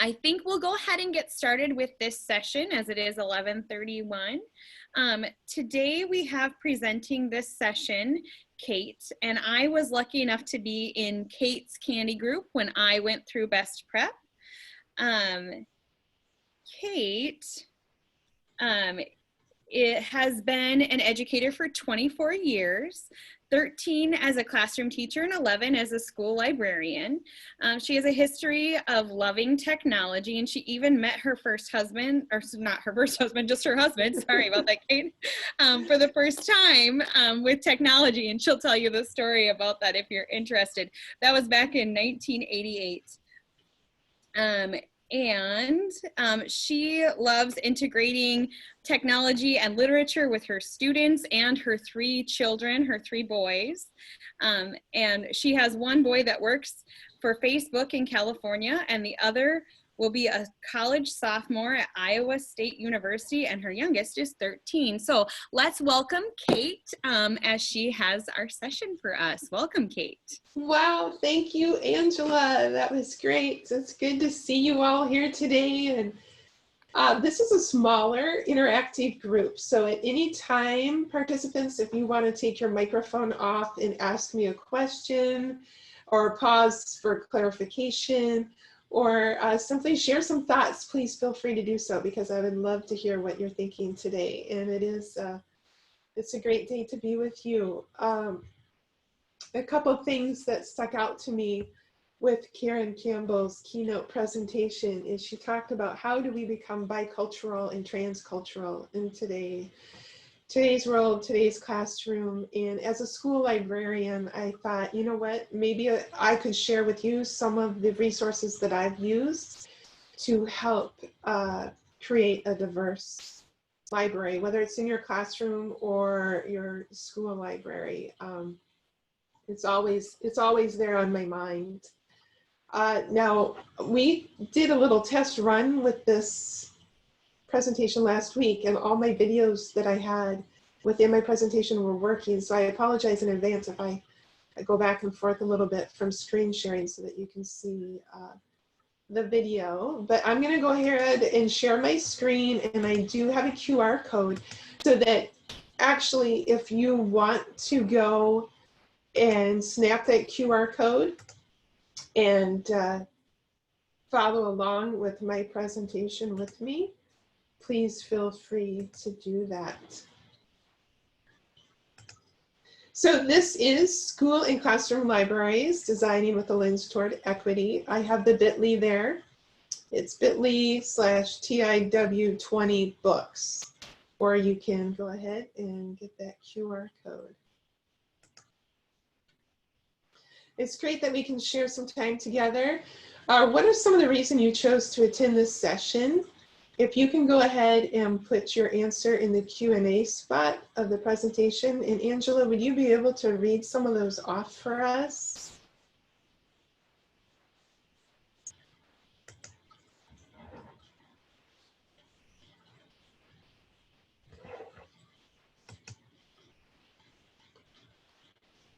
I think we'll go ahead and get started with this session as it is 11:31. Today we have presenting this session, Kate, and I was lucky enough to be in Kate's Candy Group when I went through Best Prep. Kate it has been an educator for 24 years, 13 as a classroom teacher and 11 as a school librarian. She has a history of loving technology, and she even met her first husband, or not her first husband, just her husband, sorry about that, Kate, for the first time with technology, and she'll tell you the story about that if you're interested. That was back in 1988. She loves integrating technology and literature with her students and her 3 children, her 3 boys. And she has one boy that works for Facebook in California, and the other will be a college sophomore at Iowa State University, and her youngest is 13. So let's welcome Kate as she has our session for us. Welcome, Kate. Wow, thank you, Angela. That was great. It's good to see you all here today. And this is a smaller interactive group. So at any time, participants, if you want to take your microphone off and ask me a question or pause for clarification, or simply share some thoughts, please feel free to do so, because I would love to hear what you're thinking today. And it's a great day to be with you. A couple of things that stuck out to me with Karen Campbell's keynote presentation is she talked about how do we become bicultural and transcultural in today's world, today's classroom. And as a school librarian, I thought, you know what, maybe I could share with you some of the resources that I've used to help create a diverse library, whether it's in your classroom or your school library. It's always there on my mind. Now, we did a little test run with this presentation last week, and all my videos that I had within my presentation were working. So I apologize in advance if I go back and forth a little bit from screen sharing so that you can see the video. But I'm going to go ahead and share my screen, and I do have a QR code so that actually if you want to go and snap that QR code and follow along with my presentation with me, please feel free to do that. So this is School and Classroom Libraries, Designing with a Lens Toward Equity. I have the bit.ly there. It's bit.ly/TIW 20books, or you can go ahead and get that QR code. It's great that we can share some time together. What are some of the reasons you chose to attend this session? If you can go ahead and put your answer in the Q&A spot of the presentation. And Angela, would you be able to read some of those off for us?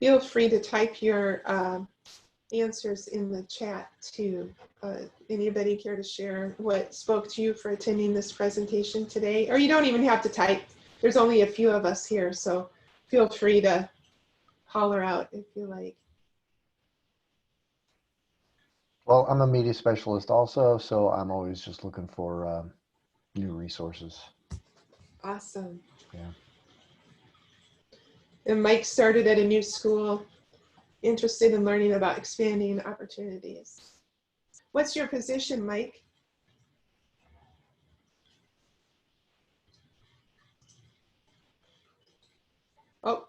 Feel free to type your answers in the chat too. Anybody care to share what spoke to you for attending this presentation today? Or you don't even have to type. There's only a few of us here, so feel free to holler out if you like. Well, I'm a media specialist also, so I'm always just looking for new resources. Awesome. Yeah. And Mike started at a new school, interested in learning about expanding opportunities. What's your position, Mike? Oh.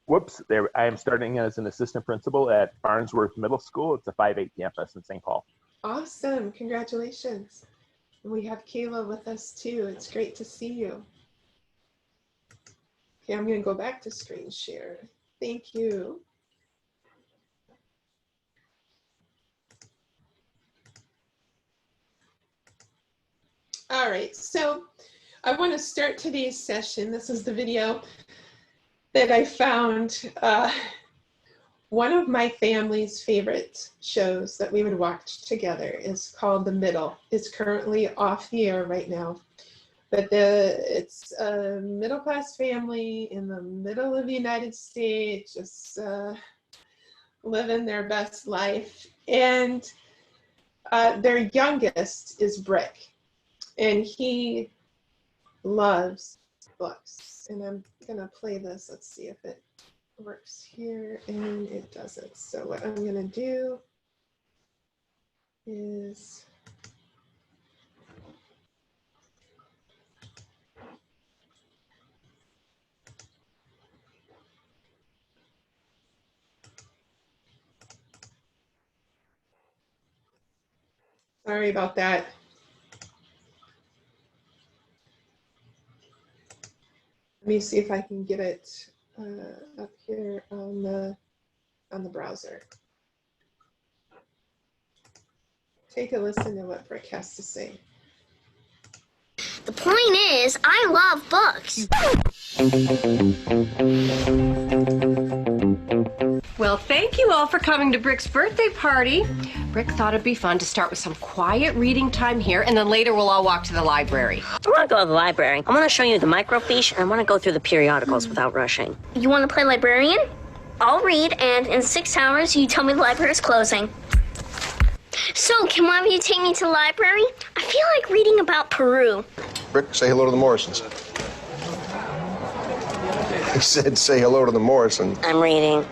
Whoops, there, I am starting as an assistant principal at Farnsworth Middle School. It's a 5-8 campus in St. Paul. Awesome, congratulations. And we have Kayla with us too. It's great to see you. Okay, I'm gonna go back to screen share. Thank you. All right, so I want to start today's session. This is the video that I found One of my family's favorite shows that we would watch together is called The Middle. It's currently off the air right now. But it's a middle-class family in the middle of the United States, just living their best life. And their youngest is Brick, and he loves books. And I'm gonna play this. Let's see if it works here, and it doesn't. So what I'm gonna do is sorry about that. Let me see if I can get it up here on the browser. Take a listen to what Brick has to say. The point is, I love books. Well, thank you all for coming to Brick's birthday party. Brick thought it'd be fun to start with some quiet reading time here, and then later we'll all walk to the library. I want to go to the library. I want to show you the microfiche, and I want to go through the periodicals without rushing. You want to play librarian? I'll read, and in 6 hours, you tell me the library is closing. So, can one of you take me to the library? I feel like reading about Peru. Brick, say hello to the Morrisons. He said, say hello to the Morrisons. I'm reading.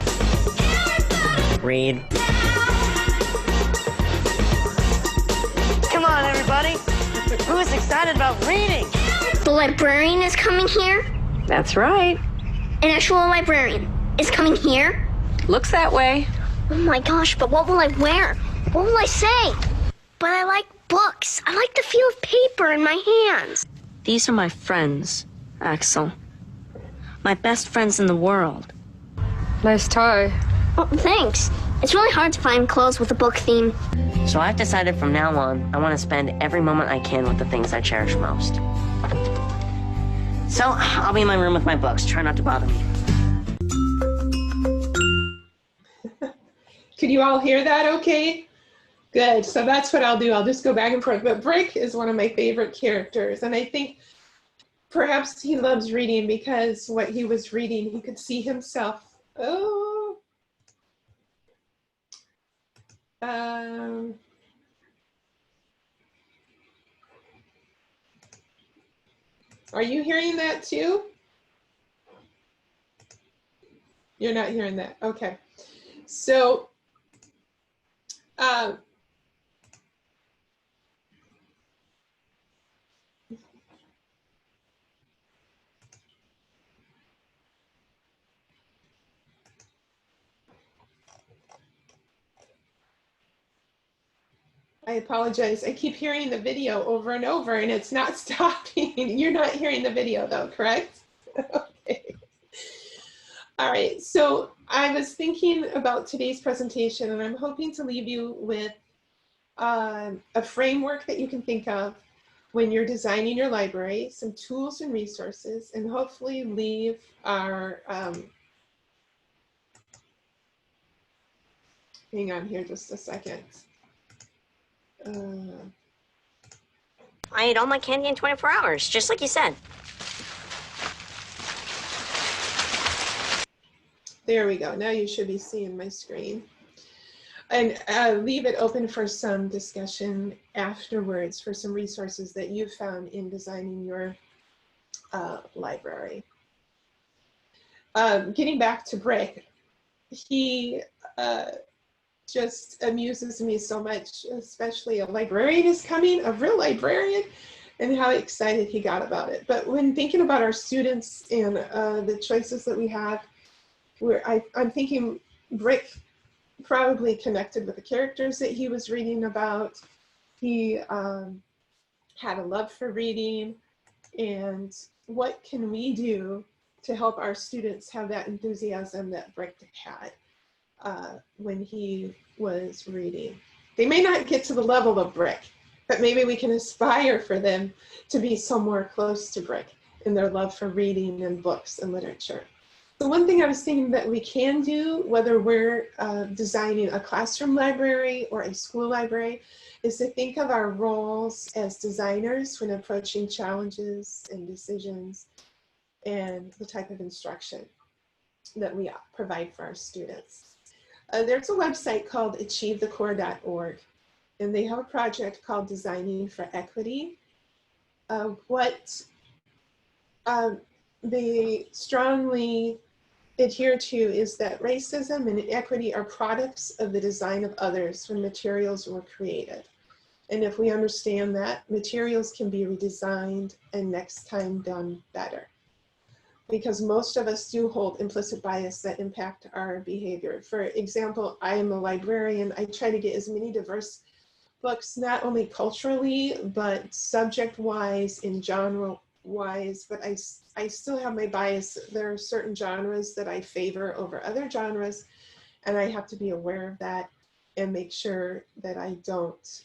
Read. Come on, everybody. Who's excited about reading? The librarian is coming here? That's right. An actual librarian is coming here? Looks that way. Oh my gosh, but what will I wear? What will I say? But I like books. I like the feel of paper in my hands. These are my friends, Axel. My best friends in the world. Nice tie. Oh, thanks. It's really hard to find clothes with a book theme. So I've decided from now on, I want to spend every moment I can with the things I cherish most. So I'll be in my room with my books. Try not to bother me. Could you all hear that okay? Good. So that's what I'll do. I'll just go back and forth. But Brick is one of my favorite characters. And I think perhaps he loves reading because what he was reading, he could see himself. Oh. Are you hearing that too? You're not hearing that. Okay. So, I apologize. I keep hearing the video over and over and it's not stopping. You're not hearing the video though, correct? Okay. All right. So I was thinking about today's presentation and I'm hoping to leave you with a framework that you can think of when you're designing your library, some tools and resources, and hopefully leave our, hang on here just a second. I ate all my candy in 24 hours, just like you said. There we go. Now you should be seeing my screen. And leave it open for some discussion afterwards for some resources that you found in designing your library. Getting back to Brick, he just amuses me so much, especially a librarian is coming, a real librarian, and how excited he got about it. But when thinking about our students and the choices that we have, I'm thinking Brick probably connected with the characters that he was reading about. He had a love for reading, and what can we do to help our students have that enthusiasm that Brick had when he was reading. They may not get to the level of Brick, but maybe we can aspire for them to be somewhere close to Brick in their love for reading and books and literature. The one thing I was thinking that we can do, whether we're designing a classroom library or a school library, is to think of our roles as designers when approaching challenges and decisions and the type of instruction that we provide for our students. There's a website called achievethecore.org, and they have a project called Designing for Equity. What they strongly adhere to is that racism and inequity are products of the design of others when materials were created. And if we understand that, materials can be redesigned and next time done better. Because most of us do hold implicit bias that impact our behavior. For example, I am a librarian. I try to get as many diverse books, not only culturally, but subject-wise and genre-wise, but I still have my bias. There are certain genres that I favor over other genres, and I have to be aware of that and make sure that I don't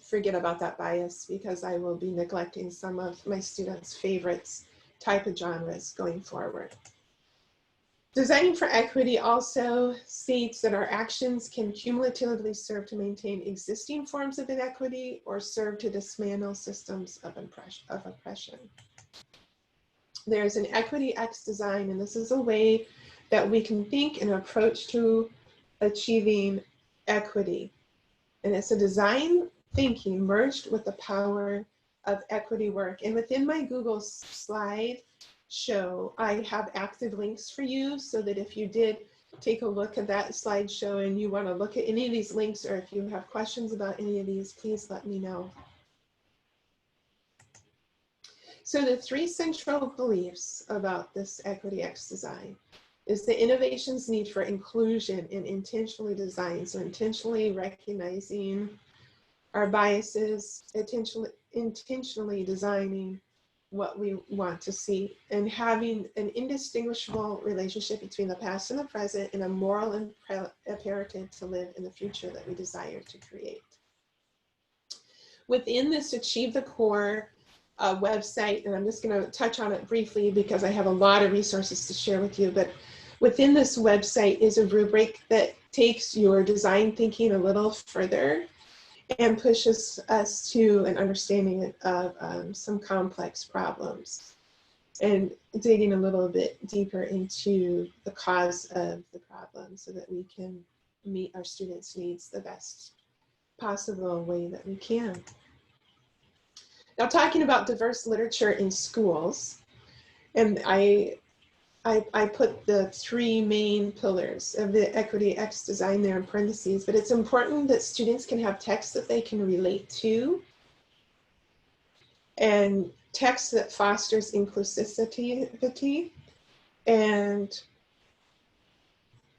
forget about that bias, because I will be neglecting some of my students' favorites type of genres going forward. Designing for Equity also states that our actions can cumulatively serve to maintain existing forms of inequity or serve to dismantle systems of oppression. There's an Equity X design, and this is a way that we can think and approach to achieving equity. And it's a design thinking merged with the power of equity work. And within my Google slide show, I have active links for you, so that if you did take a look at that slideshow and you want to look at any of these links, or if you have questions about any of these, please let me know. So the three central beliefs about this Equity X design is the innovation's need for inclusion and intentionally design. So intentionally recognizing our biases, intentionally designing what we want to see, and having an indistinguishable relationship between the past and the present, and a moral imperative to live in the future that we desire to create. Within this Achieve the Core website, and I'm just going to touch on it briefly because I have a lot of resources to share with you, but within this website is a rubric that takes your design thinking a little further and pushes us to an understanding of some complex problems, and digging a little bit deeper into the cause of the problem so that we can meet our students' needs the best possible way that we can. Now, talking about diverse literature in schools, and I put the three main pillars of the Equity X design there in parentheses, but it's important that students can have text that they can relate to, and text that fosters inclusivity, and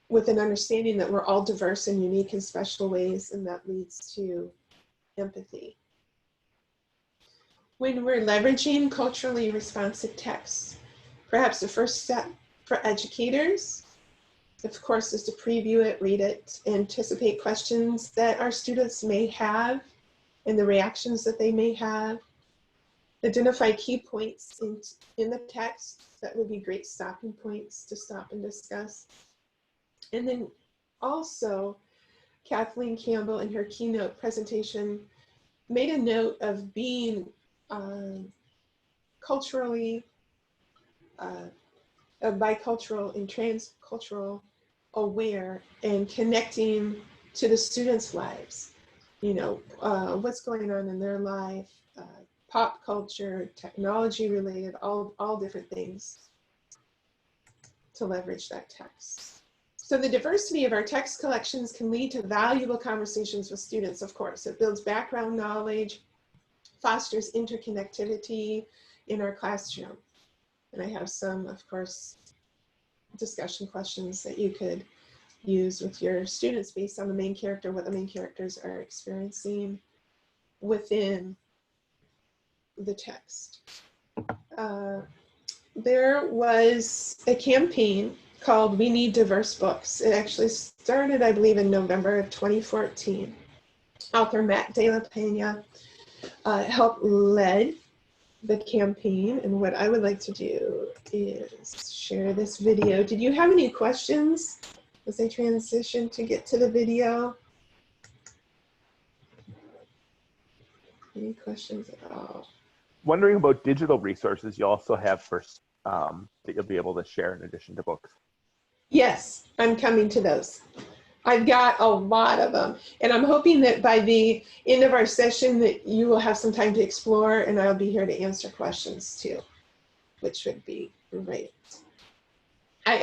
with an understanding that we're all diverse and unique in special ways, and that leads to empathy. When we're leveraging culturally responsive texts, perhaps the first step for educators, of course, is to preview it, read it, anticipate questions that our students may have and the reactions that they may have. Identify key points in the text that would be great stopping points to stop and discuss. And then also, Kathleen Campbell in her keynote presentation made a note of being culturally, bicultural and transcultural aware, and connecting to the students' lives. You know, what's going on in their life, pop culture, technology related, all different things to leverage that text. So the diversity of our text collections can lead to valuable conversations with students, of course. It builds background knowledge, fosters interconnectivity in our classroom. And I have some, of course, discussion questions that you could use with your students based on the main character, what the main characters are experiencing within the text. There was a campaign called We Need Diverse Books. It actually started, I believe, in November of 2014. Author Matt De La Pena helped lead the campaign, and what I would like to do is share this video. Did you have any questions as I transition to get to the video? Any questions at all? Wondering about digital resources you also have for that you'll be able to share in addition to books. Yes, I'm coming to those. I've got a lot of them, and I'm hoping that by the end of our session that you will have some time to explore, and I'll be here to answer questions too, which would be great. I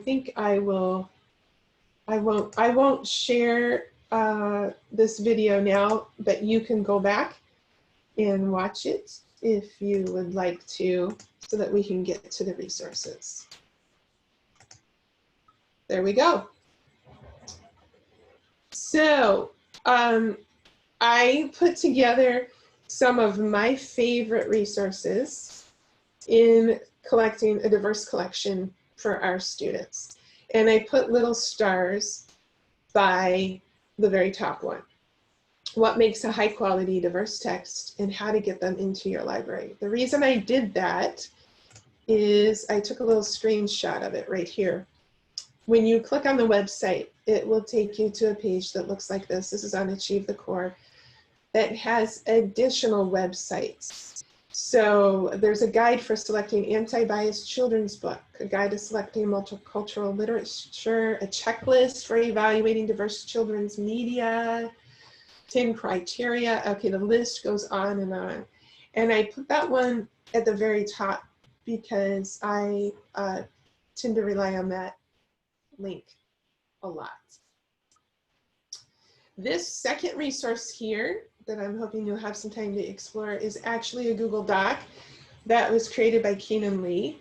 think I won't share this video now, but you can go back and watch it if you would like to, so that we can get to the resources. There we go. So I put together some of my favorite resources in collecting a diverse collection for our students. And I put little stars by the very top one. What makes a high quality diverse text and how to get them into your library. The reason I did that is I took a little screenshot of it right here. When you click on the website, it will take you to a page that looks like this. This is on Achieve the Core, that has additional websites. So there's a guide for selecting anti-biased children's book, a guide to selecting multicultural literature, a checklist for evaluating diverse children's media, 10 criteria. Okay, the list goes on and on. And I put that one at the very top because I tend to rely on that link a lot. This second resource here that I'm hoping you'll have some time to explore is actually a Google Doc that was created by Keenan Lee.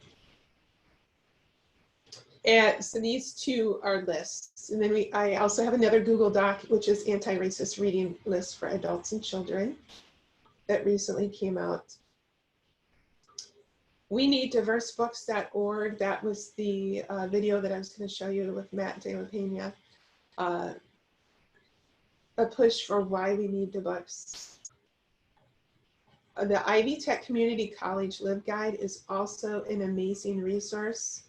And so these two are lists. And then I also have another Google Doc, which is anti-racist reading list for adults and children that recently came out. We need diversebooks.org. That was the video that I was going to show you with Matt De La Pena. A push for why we need the books. The Ivy Tech Community College LibGuide is also an amazing resource.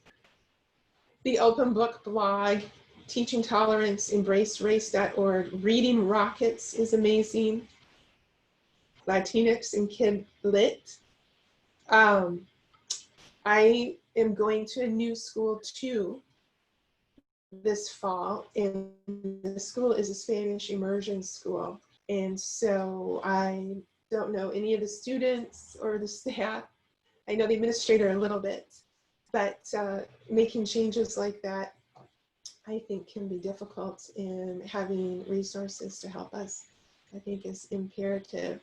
The Open Book blog, Teaching Tolerance, EmbraceRace.org, Reading Rockets is amazing. Latinx and Kid Lit. I am going to a new school too this fall, and the school is a Spanish immersion school. And so I don't know any of the students or the staff. I know the administrator a little bit, but making changes like that, I think can be difficult, and having resources to help us, I think, is imperative.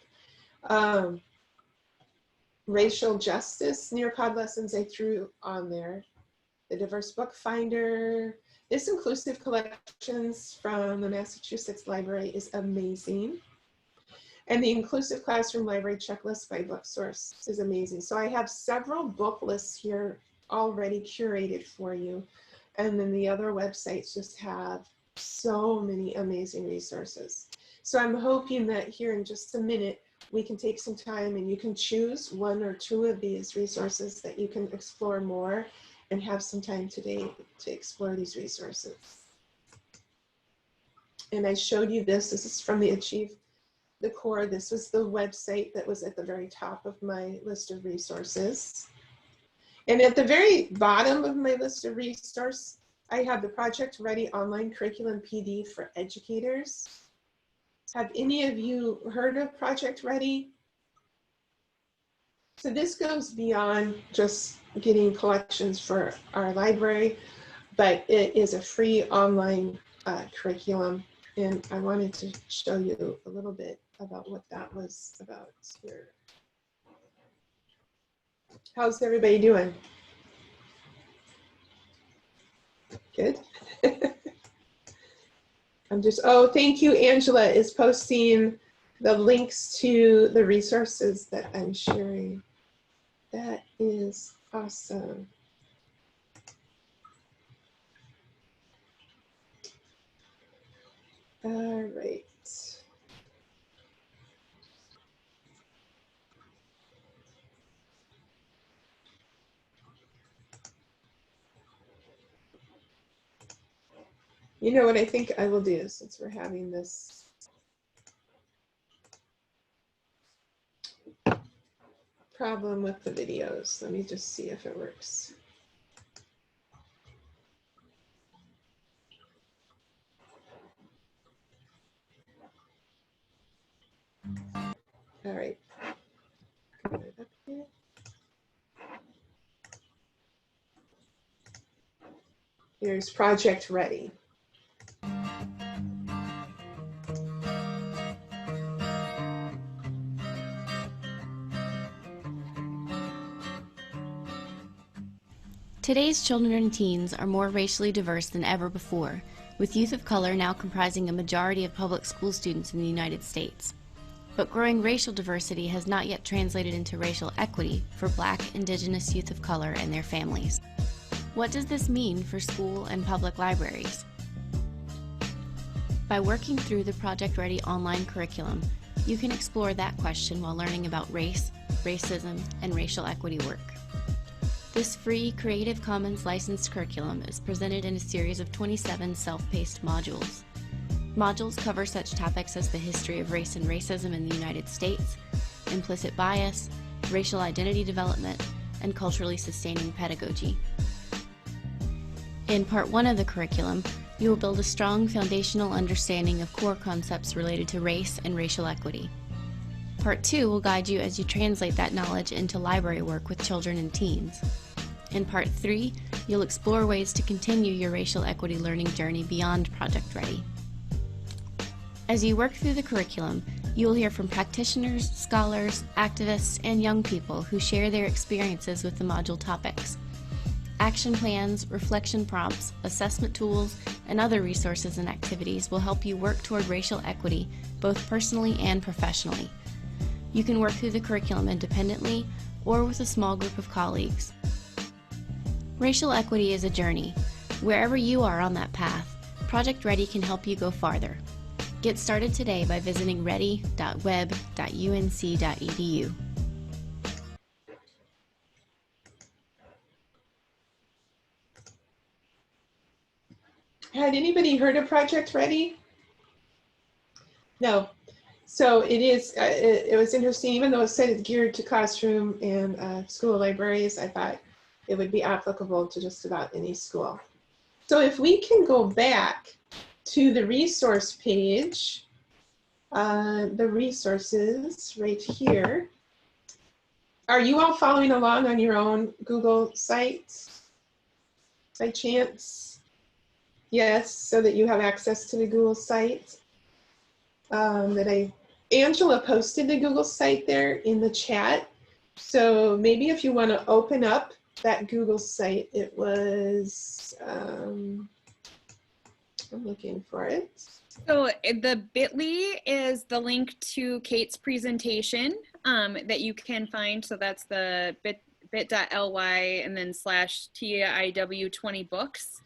Racial justice Nearpod lessons I threw on there. The Diverse Book Finder. This inclusive collections from the Massachusetts Library is amazing. And the Inclusive Classroom Library Checklist by BookSource is amazing. So I have several book lists here already curated for you. And then the other websites just have so many amazing resources. So I'm hoping that here in just a minute, we can take some time and you can choose one or two of these resources that you can explore more, and have some time today to explore these resources. And I showed you this. This is from the Achieve the Core. This was the website that was at the very top of my list of resources. And at the very bottom of my list of resources, I have the Project Ready Online Curriculum PD for educators. Have any of you heard of Project Ready? So this goes beyond just getting collections for our library, but it is a free online curriculum. And I wanted to show you a little bit about what that was about here. How's everybody doing? Good. Oh, thank you. Angela is posting the links to the resources that I'm sharing. That is awesome. All right. You know what I think I will do since we're having this problem with the videos. Let me just see if it works. All right. Got it up here. Here's project ready. Today's children and teens are more racially diverse than ever before, with youth of color now comprising a majority of public school students in the United States. But growing racial diversity has not yet translated into racial equity for Black, Indigenous youth of color and their families. What does this mean for school and public libraries? By working through the Project Ready online curriculum, you can explore that question while learning about race, racism, and racial equity work. This free Creative Commons licensed curriculum is presented in a series of 27 self-paced modules. Modules cover such topics as the history of race and racism in the United States, implicit bias, racial identity development, and culturally sustaining pedagogy. In Part 1 of the curriculum, you will build a strong foundational understanding of core concepts related to race and racial equity. Part 2 will guide you as you translate that knowledge into library work with children and teens. In Part 3, you'll explore ways to continue your racial equity learning journey beyond Project Ready. As you work through the curriculum, you will hear from practitioners, scholars, activists, and young people who share their experiences with the module topics. Action plans, reflection prompts, assessment tools, and other resources and activities will help you work toward racial equity, both personally and professionally. You can work through the curriculum independently or with a small group of colleagues. Racial equity is a journey. Wherever you are on that path, Project Ready can help you go farther. Get started today by visiting ready.web.unc.edu. Had anybody heard of Project Ready? No. So it is, it was interesting, even though it said it's geared to classroom and school libraries, I thought it would be applicable to just about any school. So if we can go back to the resource page, the resources right here. Are you all following along on your own Google site by chance? Yes, so that you have access to the Google site. Angela posted the Google site there in the chat. So maybe if you want to open up that Google site, it was, I'm looking for it. So the bit.ly is the link to Kate's presentation that you can find. So that's the bit.ly and then /TIW 20 books.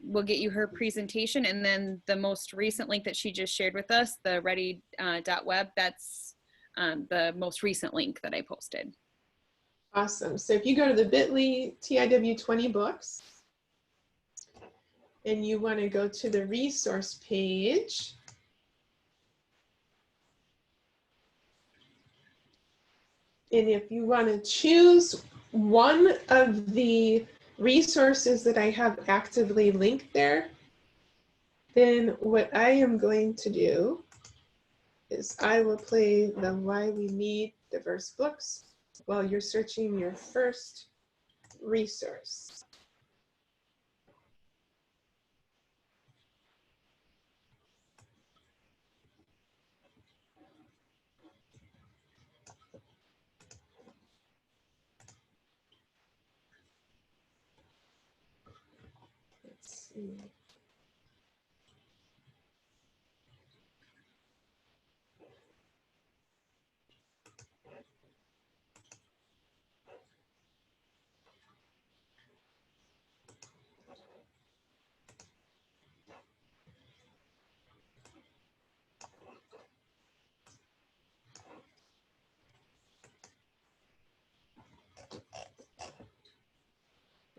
We'll get you her presentation, and then the most recent link that she just shared with us, the ready.web, that's the most recent link that I posted. Awesome. So if you go to the bit.ly TIW 20 books, and you want to go to the resource page, and if you want to choose one of the resources that I have actively linked there, then what I am going to do is I will play the Why We Need Diverse Books while you're searching your first resource. Let's see.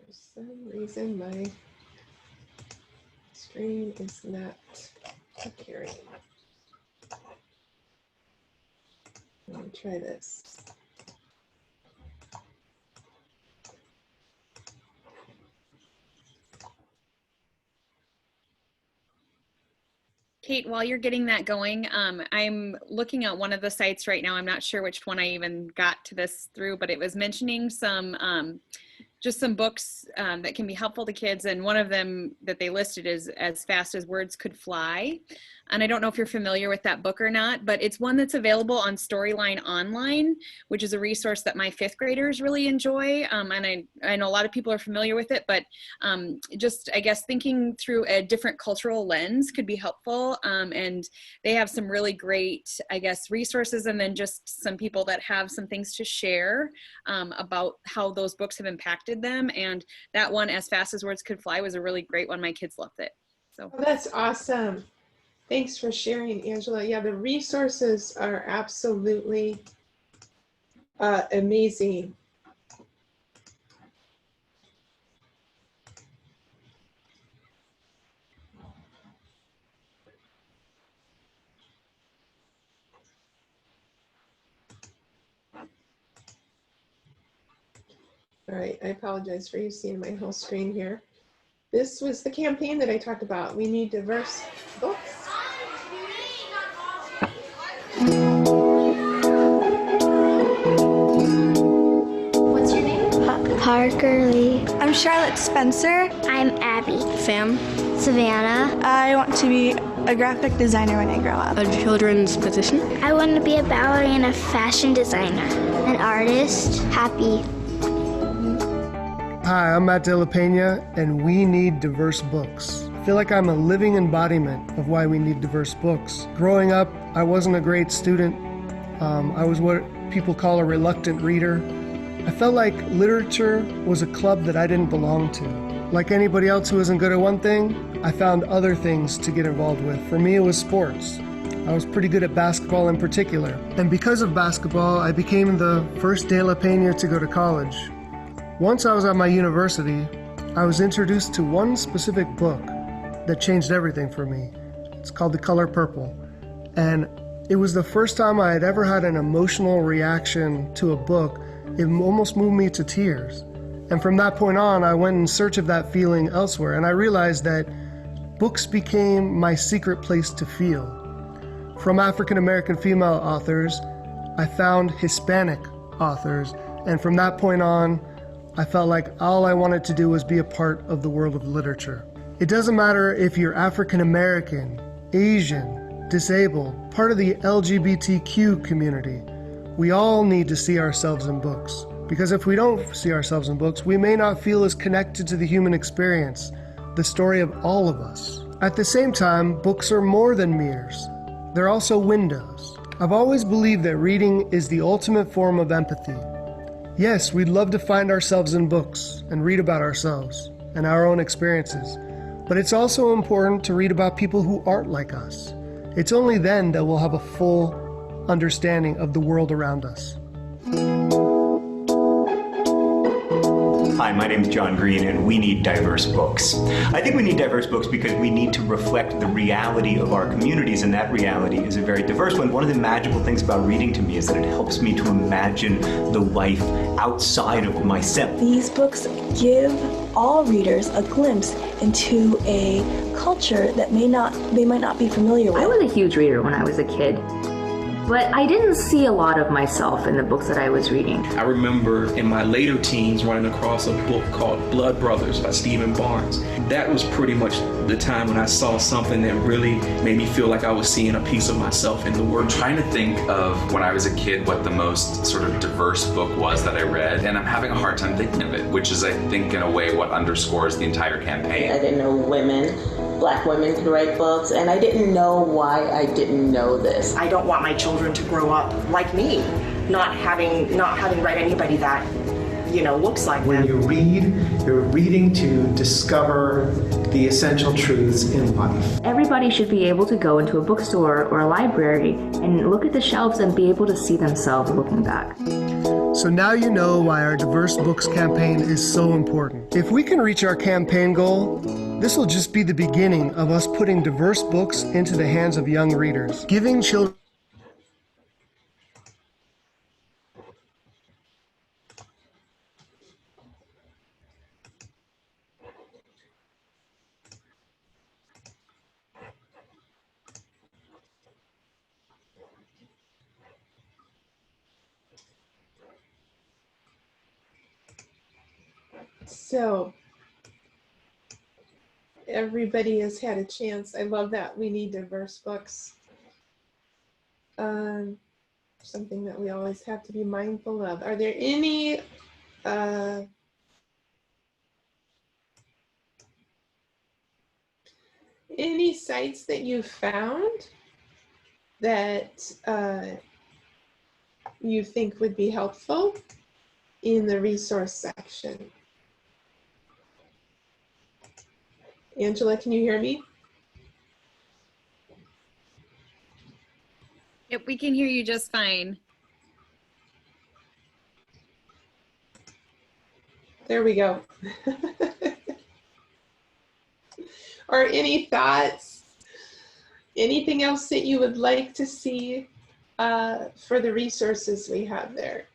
For some reason, my screen is not appearing. Let me try this. Kate, while you're getting that going, I'm looking at one of the sites right now. I'm not sure which one I even got to this through, but it was mentioning some just some books that can be helpful to kids. And one of them that they listed is As Fast as Words Could Fly. And I don't know if you're familiar with that book or not, but it's one that's available on Storyline Online, which is a resource that my 5th graders really enjoy. And I know a lot of people are familiar with it, but just, I guess, thinking through a different cultural lens could be helpful. And they have some really great, I guess, resources, and then just some people that have some things to share about how those books have impacted them. And that one, As Fast as Words Could Fly, was a really great one. My kids loved it. So that's awesome. Thanks for sharing, Angela. Yeah, the resources are absolutely amazing. All right, I apologize for you seeing my whole screen here. This was the campaign that I talked about. We need diverse books. What's your name? Parker Lee. I'm Charlotte Spencer. I'm Abby. Sam. Savannah. I want to be a graphic designer when I grow up. A children's physician. I want to be a ballerina, fashion designer, an artist. Happy. Hi, I'm Matt De La Pena, and we need diverse books. I feel like I'm a living embodiment of why we need diverse books. Growing up, I wasn't a great student. I was what people call a reluctant reader. I felt like literature was a club that I didn't belong to. Like anybody else who isn't good at one thing, I found other things to get involved with. For me, it was sports. I was pretty good at basketball in particular. And because of basketball, I became the first De La Pena to go to college. Once I was at my university, I was introduced to one specific book that changed everything for me. It's called The Color Purple. And it was the first time I had ever had an emotional reaction to a book. It almost moved me to tears. And from that point on, I went in search of that feeling elsewhere. And I realized that books became my secret place to feel. From African American female authors, I found Hispanic authors. And from that point on, I felt like all I wanted to do was be a part of the world of literature. It doesn't matter if you're African American, Asian, disabled, part of the LGBTQ community. We all need to see ourselves in books. Because if we don't see ourselves in books, we may not feel as connected to the human experience, the story of all of us. At the same time, books are more than mirrors. They're also windows. I've always believed that reading is the ultimate form of empathy. Yes, we'd love to find ourselves in books and read about ourselves and our own experiences, but it's also important to read about people who aren't like us. It's only then that we'll have a full understanding of the world around us. Hi, my name is John Green, and we need diverse books. I think we need diverse books because we need to reflect the reality of our communities, and that reality is a very diverse one. One of the magical things about reading to me is that it helps me to imagine the life outside of myself. These books give all readers a glimpse into a culture that they might not be familiar with. I was a huge reader when I was a kid. But I didn't see a lot of myself in the books that I was reading. I remember in my later teens running across a book called Blood Brothers by Stephen Barnes. That was pretty much the time when I saw something that really made me feel like I was seeing a piece of myself in the work. I'm trying to think of when I was a kid what the most sort of diverse book was that I read, and I'm having a hard time thinking of it, which is, I think, in a way what underscores the entire campaign. I didn't know Black women could write books, and I didn't know why I didn't know this. I don't want my children to grow up like me, not having read anybody that, looks like when them. When you read, you're reading to discover the essential truths in life. Everybody should be able to go into a bookstore or a library and look at the shelves and be able to see themselves looking back. So now you know why our Diverse Books campaign is so important. If we can reach our campaign goal, This will just be the beginning of us putting diverse books into the hands of young readers, giving children So everybody has had a chance. I love that. We need diverse books. Something that we always have to be mindful of. Are there any sites that you found that you think would be helpful in the resource section? Angela, can you hear me? Yep, we can hear you just fine. There we go. Or any thoughts? Anything else that you would like to see for the resources we have there?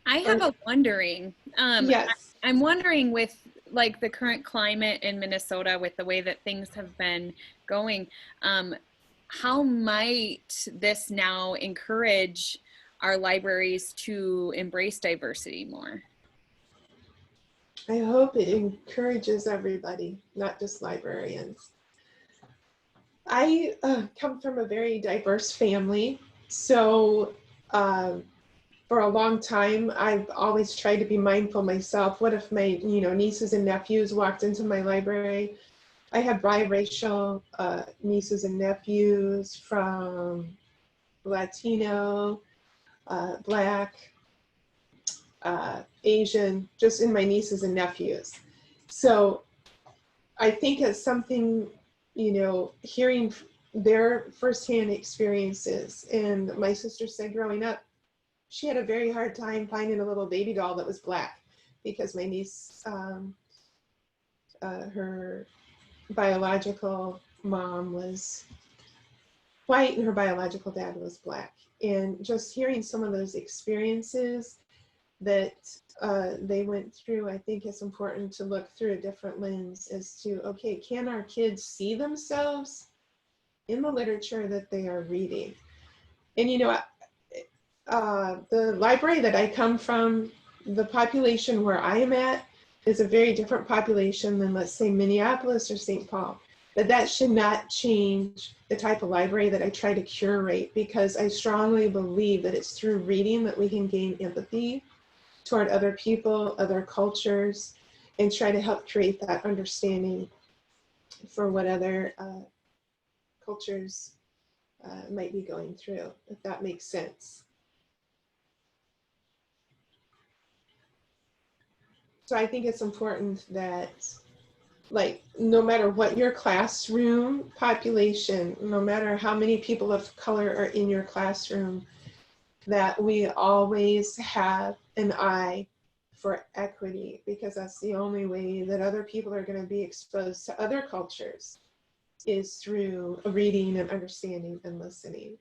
I have a wondering. Yes. I'm wondering with like the current climate in Minnesota, with the way that things have been going, how might this now encourage our libraries to embrace diversity more? I hope it encourages everybody, not just librarians. I come from a very diverse family, so for a long time, I've always tried to be mindful myself. What if my, nieces and nephews walked into my library? I have biracial nieces and nephews from Latino, Black, Asian, just in my nieces and nephews. So I think it's something, hearing their firsthand experiences. And my sister said growing up, she had a very hard time finding a little baby doll that was Black, because my niece, her biological mom was white and her biological dad was Black. And just hearing some of those experiences that they went through, I think it's important to look through a different lens as to, okay, can our kids see themselves in the literature that they are reading? And the library that I come from, the population where I am at is a very different population than, let's say, Minneapolis or St. Paul. But that should not change the type of library that I try to curate, because I strongly believe that it's through reading that we can gain empathy toward other people, other cultures, and try to help create that understanding for what other cultures might be going through, if that makes sense. So I think it's important that, like, no matter what your classroom population, no matter how many people of color are in your classroom, that we always have an eye for equity, because that's the only way that other people are going to be exposed to other cultures, is through reading and understanding and listening.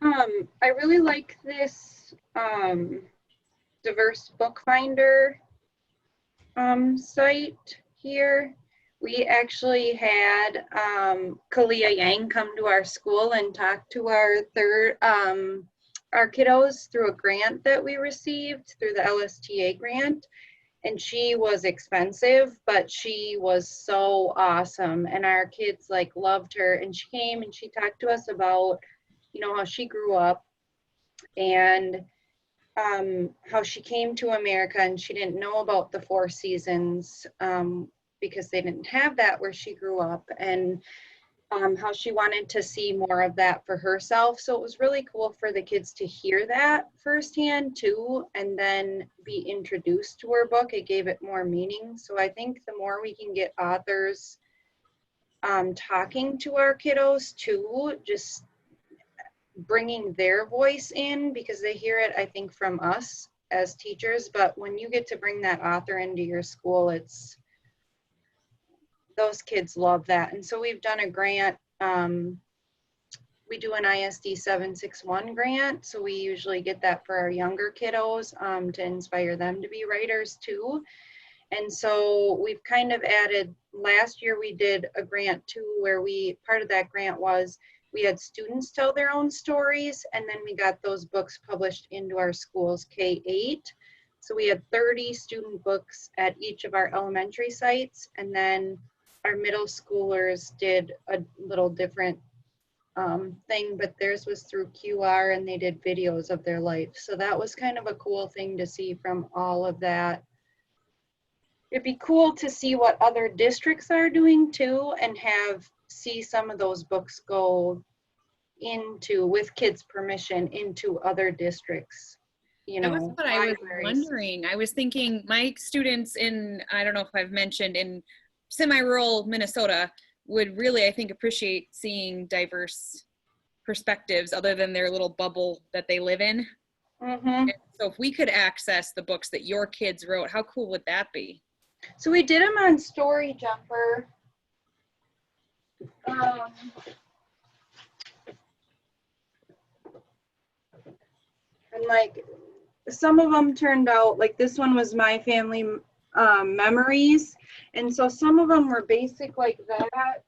I really like this diverse book finder site here. We actually had Kalia Yang come to our school and talk to our kiddos through a grant that we received through the LSTA grant. And she was expensive, but she was so awesome. And our kids like loved her. And she came and she talked to us about, how she grew up and how she came to America and she didn't know about the 4 seasons because they didn't have that where she grew up, and how she wanted to see more of that for herself. So it was really cool for the kids to hear that firsthand too, and then be introduced to her book. It gave it more meaning. So I think the more we can get authors talking to our kiddos too, just bringing their voice in, because they hear it, I think, from us as teachers, but when you get to bring that author into your school, those kids love that. And so we've done a grant. We do an ISD 761 grant, so we usually get that for our younger kiddos to inspire them to be writers too. And so we've kind of added, last year we did a grant too, where part of that grant was we had students tell their own stories, and then we got those books published into our schools K-8. So we had 30 student books at each of our elementary sites, and then our middle schoolers did a little different thing, but theirs was through QR, and they did videos of their life. So that was kind of a cool thing to see from all of that. It'd be cool to see what other districts are doing too, and see some of those books go into, with kids' permission, into other districts. You know, that was what I was libraries. wondering. I was thinking my students in, I don't know if I've mentioned, in semi-rural Minnesota would really, I think, appreciate seeing diverse perspectives other than their little bubble that they live in. Mm-hmm. So if we could access the books that your kids wrote, how cool would that be? So we did them on Story Jumper. And like some of them turned out, like this one was My Family Memories. And so some of them were basic like that.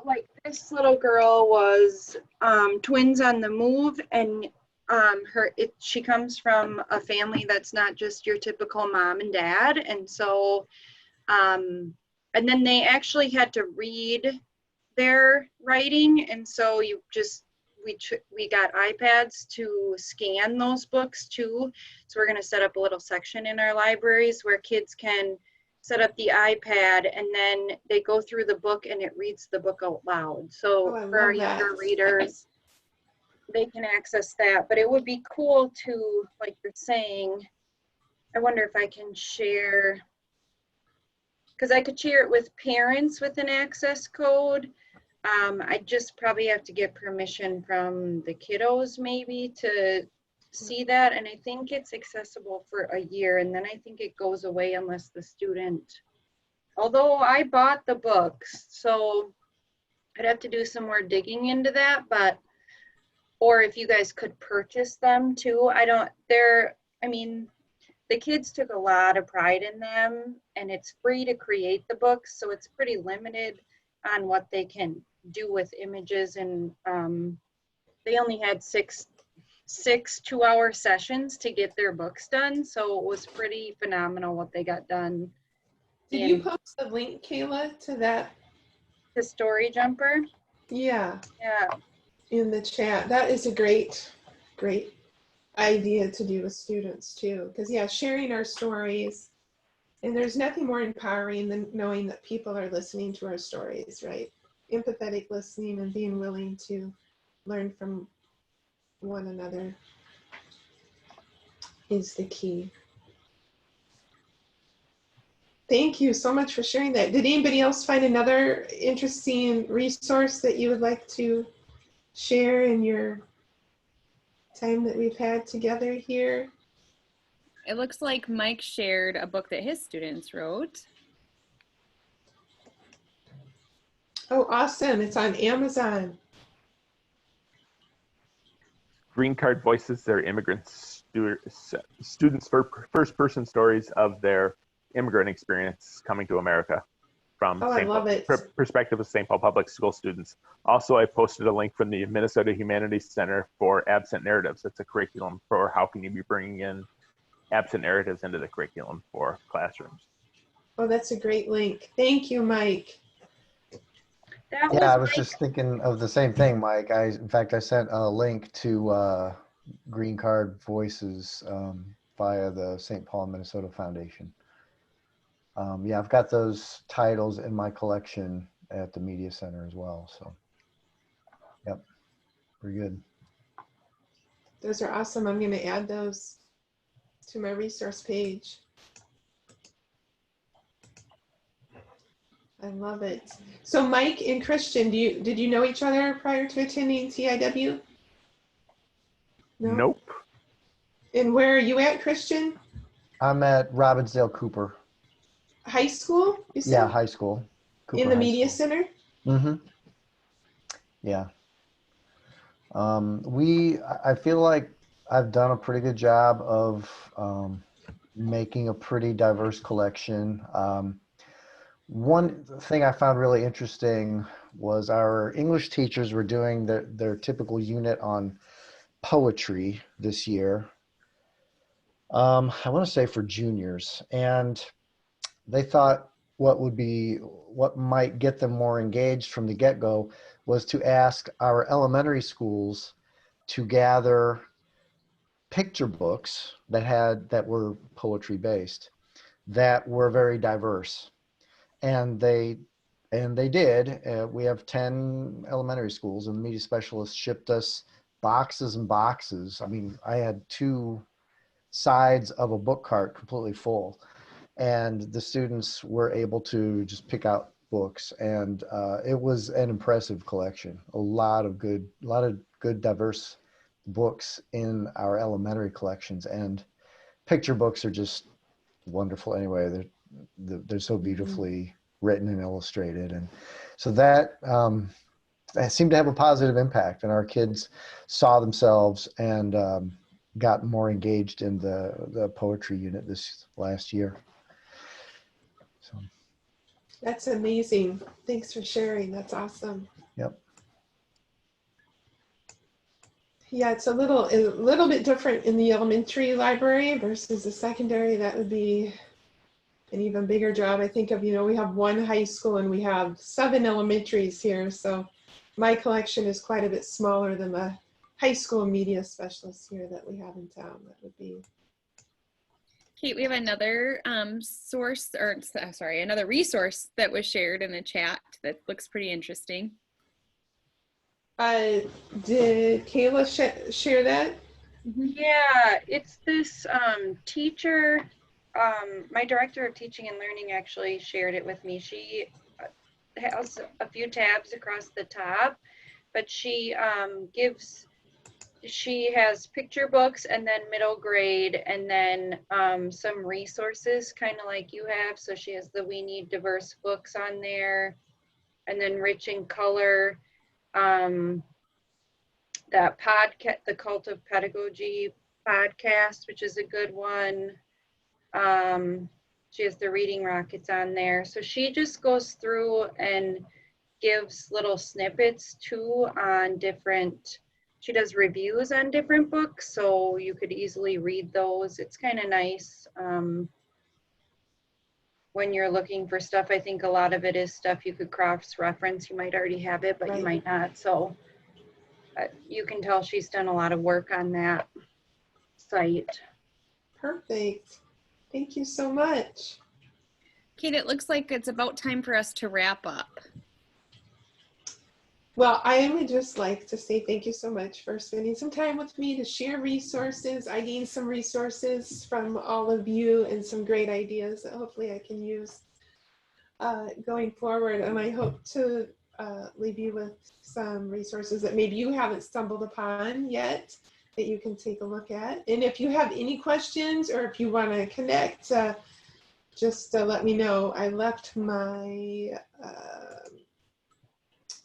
Like this little girl was twins on the move, and she comes from a family that's not just your typical mom and dad, and so and then they actually had to read their writing, and so we got iPads to scan those books too. So we're going to set up a little section in our libraries where kids can set up the iPad, and then they go through the book and it reads the book out loud. So for our younger readers, they can access that. But it would be cool to, like you're saying, I wonder if I can share, because I could share it with parents with an access code. I just probably have to get permission from the kiddos maybe to see that. And I think it's accessible for a year, and then I think it goes away unless the student, although I bought the books, so I'd have to do some more digging into that, or if you guys could purchase them too. The kids took a lot of pride in them, and it's free to create the books, so it's pretty limited on what they can do with images, and they only had six 2-hour sessions to get their books done, so it was pretty phenomenal what they got done. Did you post the link, Kayla, to that? The Story Jumper? Yeah. Yeah. In the chat. That is a great idea to do with students too, because yeah, sharing our stories, and there's nothing more empowering than knowing that people are listening to our stories, right? Empathetic listening and being willing to learn from one another is the key. Thank you so much for sharing that. Did anybody else find another interesting resource that you would like to share in your time that we've had together here? It looks like Mike shared a book that his students wrote. Oh, awesome. It's on Amazon. Green Card Voices, their immigrant students' first-person stories of their immigrant experience coming to America from perspective of St. Paul Public School students. Also, I posted a link from the Minnesota Humanities Center for Absent Narratives. It's a curriculum for how can you be bringing in absent narratives into the curriculum for classrooms. Oh, that's a great link. Thank you, Mike. I was just thinking of the same thing, Mike. In fact, I sent a link to Green Card Voices via the St. Paul, Minnesota Foundation. I've got those titles in my collection at the Media Center as well. So, yep, pretty good. Those are awesome. I'm going to add those to my resource page. I love it. So Mike and Christian, did you know each other prior to attending TIW? No? Nope. And where are you at, Christian? I'm at Robbinsdale Cooper. High school, you said? Yeah, high school. Cooper in the High media School. center? Mm-hmm. Yeah. I feel like I've done a pretty good job of making a pretty diverse collection. One thing I found really interesting was our English teachers were doing their typical unit on poetry this year. I want to say for juniors, and they thought what might get them more engaged from the get-go was to ask our elementary schools to gather picture books that were poetry based, that were very diverse, and they did. We have 10 elementary schools, and the media specialist shipped us boxes and boxes. I mean, I had 2 sides of a book cart completely full, and the students were able to just pick out books, and it was an impressive collection. A lot of good diverse books in our elementary collections, and picture books are just wonderful anyway. They're so beautifully written and illustrated, and so that seemed to have a positive impact, and our kids saw themselves and got more engaged in the poetry unit this last year. So That's amazing. Thanks for sharing. That's awesome. Yep. Yeah, it's a little bit different in the elementary library versus the secondary. That would be an even bigger job. I think of, we have 1 high school and we have 7 elementaries here. So my collection is quite a bit smaller than the high school media specialists here that we have in town. That would be. Kate, we have another another resource that was shared in the chat that looks pretty interesting. Did Kayla share that? Yeah, it's this teacher, my director of teaching and learning actually shared it with me. She has a few tabs across the top, but she has picture books and then middle grade, and then some resources kind of like you have. So she has the We Need Diverse books on there, and then Rich in Color. That podcast, the Cult of Pedagogy podcast, which is a good one. She has the Reading Rockets on there. So she just goes through and gives little snippets too on different, she does reviews on different books, so you could easily read those. It's kind of nice when you're looking for stuff. I think a lot of it is stuff you could cross-reference. You might already have it, but you might not. So you can tell she's done a lot of work on that site. Perfect. Thank you so much. Kate, it looks like it's about time for us to wrap up. Well, I would just like to say thank you so much for spending some time with me to share resources. I gained some resources from all of you and some great ideas that hopefully I can use going forward. And I hope to leave you with some resources that maybe you haven't stumbled upon yet that you can take a look at. And if you have any questions or if you want to connect, just let me know. I left my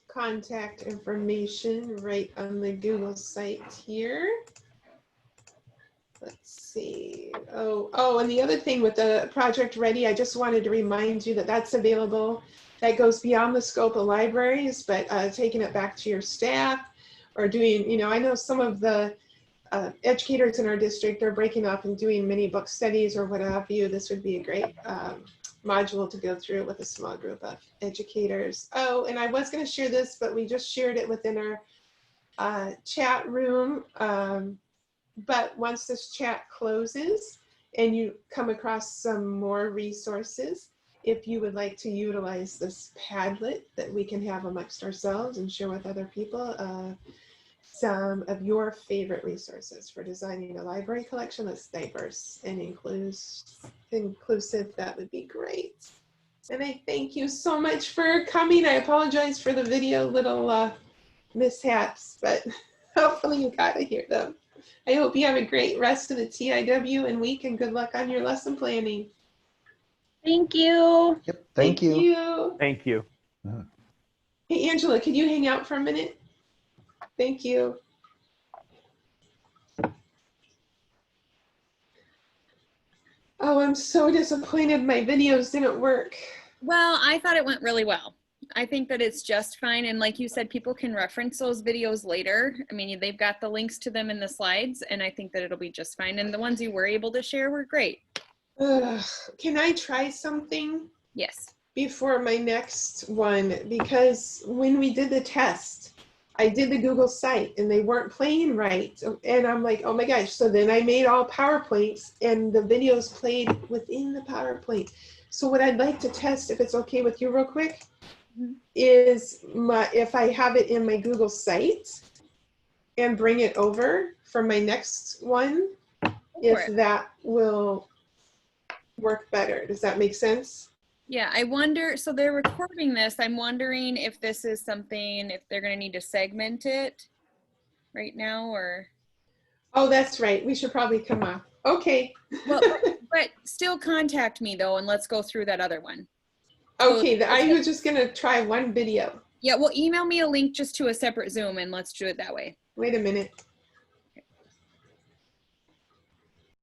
contact information right on the Google site here. Let's see. Oh, and the other thing with the Project Ready, I just wanted to remind you that that's available. That goes beyond the scope of libraries, but taking it back to your staff or doing, I know some of the educators in our district are breaking up and doing mini book studies or what have you. This would be a great module to go through with a small group of educators. Oh, and I was going to share this, but we just shared it within our chat room. But once this chat closes and you come across some more resources, if you would like to utilize this Padlet that we can have amongst ourselves and share with other people, some of your favorite resources for designing a library collection that's diverse and inclusive, that would be great. And I thank you so much for coming. I apologize for the video little mishaps, but hopefully you got to hear them. I hope you have a great rest of the TIW and week, and good luck on your lesson planning. Thank you. Yep. Thank you. Thank you. Hey, Angela, could you hang out for a minute? Thank you. Oh, I'm so disappointed my videos didn't work. Well, I thought it went really well. I think that it's just fine. And like you said, people can reference those videos later. I mean, they've got the links to them in the slides, and I think that it'll be just fine. And the ones you were able to share were great. Can I try something? Yes. Before my next one, because when we did the test, I did the Google site and they weren't playing right. And I'm like, oh my gosh. So then I made all PowerPoints and the videos played within the PowerPoint. So what I'd like to test, if it's okay with you real quick, is if I have it in my Google site and bring it over for my next one, if that will work better. Does that make sense? Yeah, I wonder, so they're recording this. I'm wondering if this is something, if they're going to need to segment it right now or. Oh, that's right. We should probably come off. Okay. Well, but still contact me though, and let's go through that other one. Okay, I was just going to try one video. Yeah, well, email me a link just to a separate Zoom and let's do it that way. Wait a minute.